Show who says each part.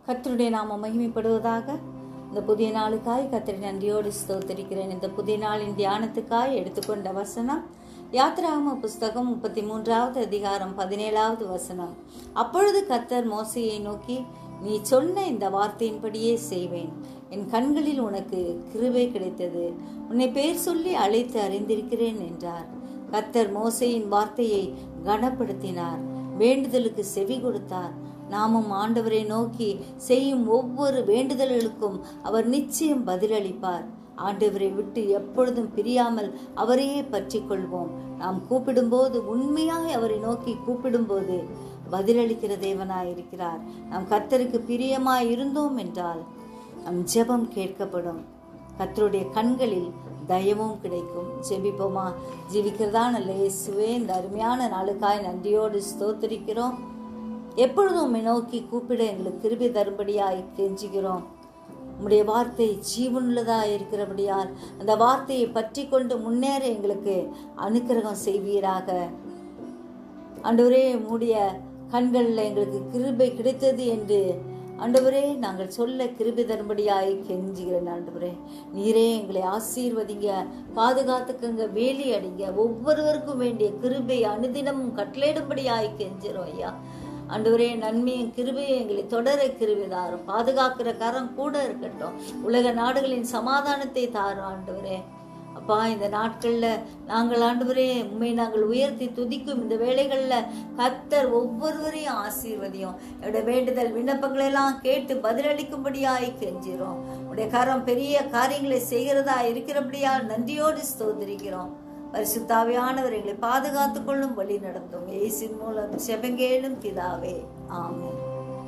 Speaker 1: கர்த்தருடைய நாமம் மகிமைப்படுவதாக. இந்த புதிய நாளுக்காய் கர்த்தரை நன்றியோடு ஸ்தோத்திரிக்கிறேன். இந்த புதிய நாளின் தியானத்துக்காய் எடுத்துக்கொண்ட வசனம் யாத்திராகம புஸ்தகம் 33வது அதிகாரம் 17வது வசனம். அப்பொழுது கர்த்தர் மோசேயை நோக்கி, நீ சொன்ன இந்த வார்த்தையின்படியே செய்வேன். என் கண்களில் உனக்கு கிருபை கிடைத்தது. உன்னை பேர் சொல்லி அழைத்து அறிந்திருக்கிறேன் என்றார். கர்த்தர் மோசேயின் வார்த்தையை கனப்படுத்தினார், வேண்டுதலுக்கு செவி கொடுத்தார். நாமும் ஆண்டவரை நோக்கி செய்யும் ஒவ்வொரு வேண்டுதல்களுக்கும் அவர் நிச்சயம் பதிலளிப்பார். ஆண்டவரை விட்டு எப்பொழுதும் பிரியாமல் அவரையே பற்றி கொள்வோம். நாம் கூப்பிடும்போது, உண்மையாக அவரை நோக்கி கூப்பிடும்போது பதிலளிக்கிற தேவனாயிருக்கிறார். நாம் கர்த்தருக்கு பிரியமாய் இருந்தோம் என்றால் நம் ஜெபம் கேட்கப்படும். கர்த்தருடைய கண்களில் தயவும் கிடைக்கும். ஜெபிப்போமா? ஜீவிக்கிறதா நல்ல இயேசுவே, இந்த அருமையான நாளுக்காய் நன்றியோடு ஸ்தோத்திரிக்கிறோம். எப்பொழுதும் உம்மை நோக்கி கூப்பிட எங்களுக்கு கிருபை தரும்படியாய் கெஞ்சுகிறோம். உம்முடைய வார்த்தை ஜீவனுள்ளதாக இருக்கிறபடியால் அந்த வார்த்தையை பற்றி கொண்டு முன்னேற எங்களுக்கு அனுக்கிரகம் செய்வீராக. ஆண்டவரே, உம்முடைய கண்களில் எங்களுக்கு கிருபை கிடைத்தது என்று ஆண்டவரே நாங்கள் சொல்ல கிருபை தரும்படியாய் கெஞ்சுகிறேன். ஆண்டவரே, நீரே எங்களை ஆசீர்வதிங்க, பாதுகாத்துக்குங்க, வேலி அடிங்க. ஒவ்வொருவருக்கும் வேண்டிய கிருபை அனுதினமும் கட்டளையிடும்படியாய் கெஞ்சுறோம் ஐயா. ஆண்டவரே, நன்மையும் கிருபையும் எங்களை தொடர கிருபை தாரும். பாதுகாக்கிற கரம் கூட இருக்கட்டும். உலக நாடுகளின் சமாதானத்தை தாரும் ஆண்டவரே. அப்பா, இந்த நாட்களில் நாங்கள் ஆண்டவரே உண்மை நாங்கள் உயர்த்தி துதிக்கும் இந்த வேளைகளில் கர்த்தர் ஒவ்வொருவரையும் ஆசீர்வதியும். என்னுடைய வேண்டுதல் விண்ணப்பங்களை எல்லாம் கேட்டு பதிலளிக்கும்படியாய் கெஞ்சிரும். உடைய கரம் பெரிய காரியங்களை செய்கிறதா இருக்கிறபடியா நன்றியோடு ஸ்தோத்திரிக்கிறோம். பரிசுத்தாவியானவர் எங்களை பாதுகாத்துக் கொள்ளும், வழி நடத்தும். இயேசுவின் மூலம் ஜெபங்கேளும் பிதாவே, ஆமென்.